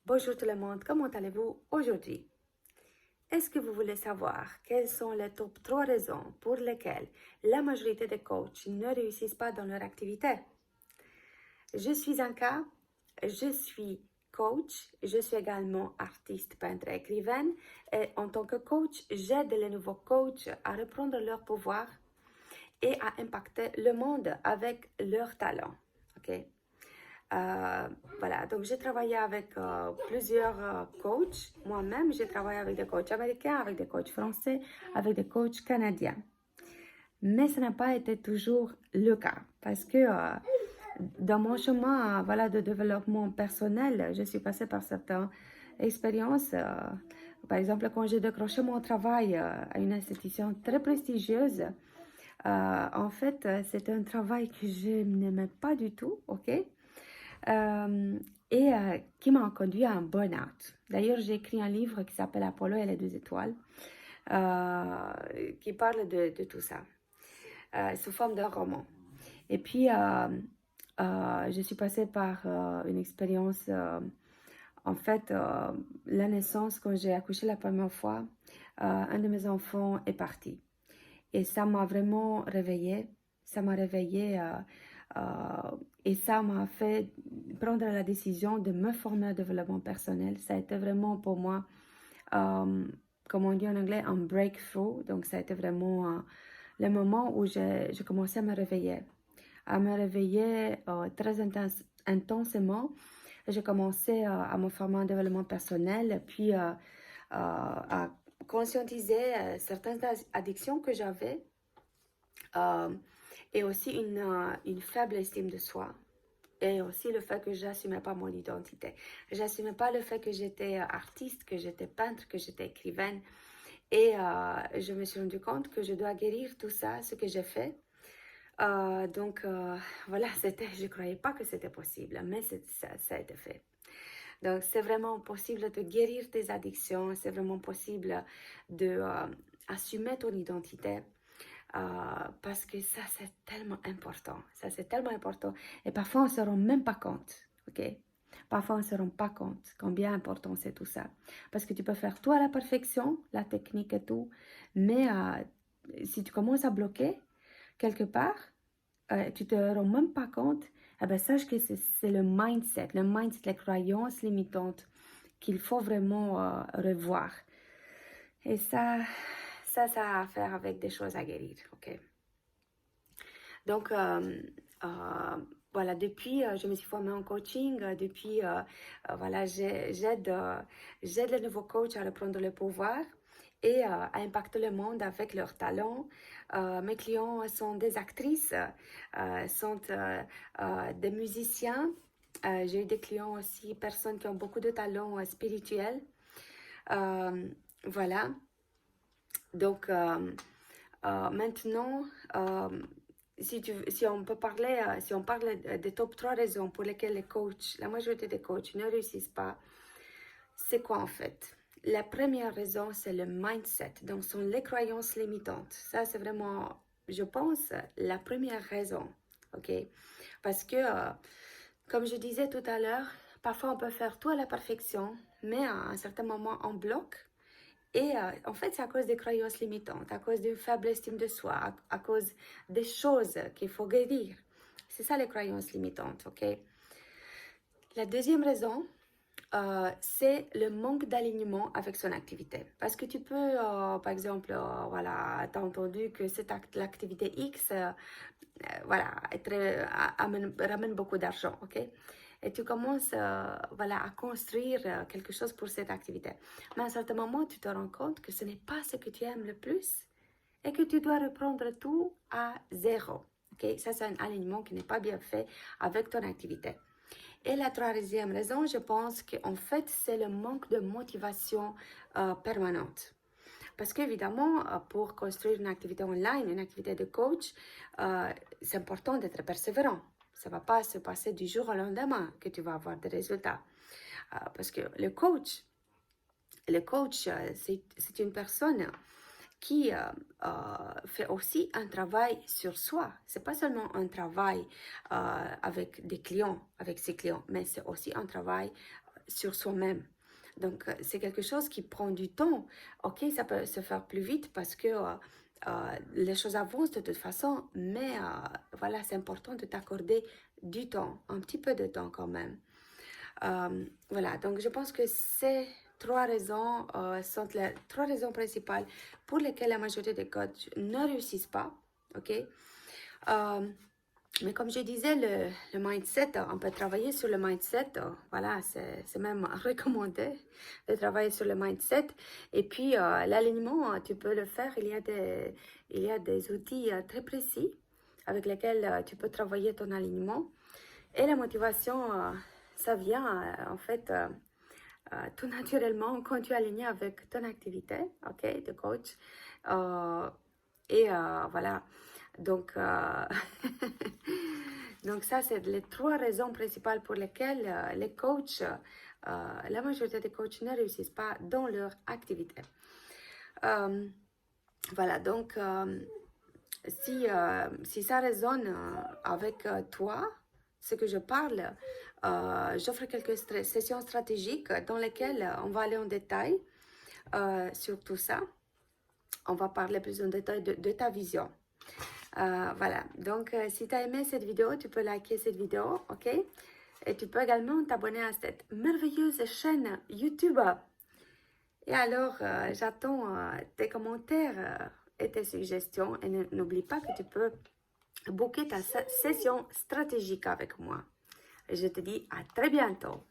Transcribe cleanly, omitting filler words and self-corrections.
Bonjour tout le monde, comment allez-vous aujourd'hui? Est-ce que vous voulez savoir quelles sont les top 3 raisons pour lesquelles la majorité des coachs ne réussissent pas dans leur activité? Je suis Anka, je suis coach, je suis également artiste, peintre et écrivaine et en tant que coach, j'aide les nouveaux coachs à reprendre leur pouvoir et à impacter le monde avec leur talent. Ok? Voilà, donc j'ai travaillé avec plusieurs coachs. Moi-même, j'ai travaillé avec des coachs américains, avec des coachs français, avec des coachs canadiens. Mais ce n'a pas été toujours le cas parce que dans mon chemin voilà, de développement personnel, je suis passée par certaines expériences. Par exemple, quand j'ai décroché mon travail à une institution très prestigieuse, en fait, c'était un travail que je n'aimais pas du tout, ok? Euh, qui m'a conduit à un burn-out. D'ailleurs, j'ai écrit un livre qui s'appelle Apollo et les 2 étoiles, qui parle de tout ça, sous forme d'un roman. Et puis, je suis passée par une expérience, en fait, la naissance, quand j'ai accouché la première fois, un de mes enfants est parti. Et ça m'a vraiment réveillée. Ça m'a réveillée et ça m'a fait prendre la décision de me former au développement personnel. Ça a été vraiment pour moi, comme on dit en anglais, un breakthrough. Donc, ça a été vraiment le moment où j'ai commencé à me réveiller très intensément. J'ai commencé à me former en développement personnel, puis à conscientiser certaines addictions que j'avais euh, et aussi une faible estime de soi. Et aussi le fait que j'assumais pas mon identité. J'assumais pas le fait que j'étais artiste, que j'étais peintre, que j'étais écrivaine. Et je me suis rendu compte que je dois guérir tout ça, ce que j'ai fait. Donc voilà, je croyais pas que c'était possible, mais ça a été fait. Donc c'est vraiment possible de guérir tes addictions, c'est vraiment possible de assumer ton identité. Parce que ça, c'est tellement important. Ça, c'est tellement important. Et parfois, on ne se rend même pas compte. OK? Parfois, on ne se rend pas compte combien important c'est tout ça. Parce que tu peux faire tout à la perfection, la technique et tout. Mais si tu commences à bloquer quelque part, tu te rends même pas compte. Eh ben, sache que c'est le mindset, les croyances limitantes qu'il faut vraiment revoir. Et ça a à faire avec des choses à guérir. OK? Donc, voilà, depuis, je me suis formée en coaching. Depuis, voilà, j'aide les nouveaux coachs à reprendre le pouvoir et à impacter le monde avec leurs talents. Mes clients sont des actrices, sont des musiciens. J'ai eu des clients aussi, personnes qui ont beaucoup de talents spirituels. Voilà. Donc, maintenant, si on peut parler, si on parle des top 3 raisons pour lesquelles la majorité des coachs ne réussissent pas, c'est quoi en fait? La première raison, c'est le mindset, donc sont les croyances limitantes. Ça, c'est vraiment, je pense, la première raison, ok? Parce que, comme je disais tout à l'heure, parfois on peut faire tout à la perfection, mais à un certain moment, on bloque et en fait, c'est à cause des croyances limitantes, à cause d'une faible estime de soi, à cause des choses qu'il faut guérir. C'est ça les croyances limitantes, ok? La deuxième raison, c'est le manque d'alignement avec son activité. Parce que tu peux, par exemple, voilà, tu as entendu que l'activité X, voilà, ramène beaucoup d'argent, ok? Et tu commences voilà, à construire quelque chose pour cette activité. Mais à un certain moment, tu te rends compte que ce n'est pas ce que tu aimes le plus et que tu dois reprendre tout à zéro. Okay? Ça, c'est un alignement qui n'est pas bien fait avec ton activité. Et la troisième raison, je pense qu'en fait, c'est le manque de motivation permanente. Parce qu'évidemment, pour construire une activité online, une activité de coach, c'est important d'être persévérant. Ça ne va pas se passer du jour au lendemain que tu vas avoir des résultats. Parce que le coach c'est une personne qui fait aussi un travail sur soi. C'est pas seulement un travail avec des clients, avec ses clients, mais c'est aussi un travail sur soi-même. Donc, c'est quelque chose qui prend du temps. Ok, ça peut se faire plus vite parce que les choses avancent de toute façon, mais voilà, c'est important de t'accorder du temps, un petit peu de temps quand même. Voilà, donc je pense que ces trois raisons sont les trois raisons principales pour lesquelles la majorité des coachs ne réussissent pas. Ok, mais comme je disais, le mindset, on peut travailler sur le mindset. Voilà, c'est même recommandé de travailler sur le mindset. Et puis, l'alignement, tu peux le faire. Il y a des outils très précis avec lesquels tu peux travailler ton alignement. Et la motivation, ça vient en fait tout naturellement quand tu es aligné avec ton activité, ok, de coach. Et voilà. Donc, donc ça, c'est les trois raisons principales pour lesquelles les coachs, la majorité des coachs ne réussissent pas dans leur activité. Voilà, donc si ça résonne avec toi, ce que je parle, j'offre quelques sessions stratégiques dans lesquelles on va aller en détail sur tout ça. On va parler plus en détail de ta vision. Voilà, donc si tu as aimé cette vidéo, tu peux liker cette vidéo, ok? Et tu peux également t'abonner à cette merveilleuse chaîne YouTube. Et alors, j'attends tes commentaires et tes suggestions. Et n'oublie pas que tu peux booker ta session stratégique avec moi. Et je te dis à très bientôt.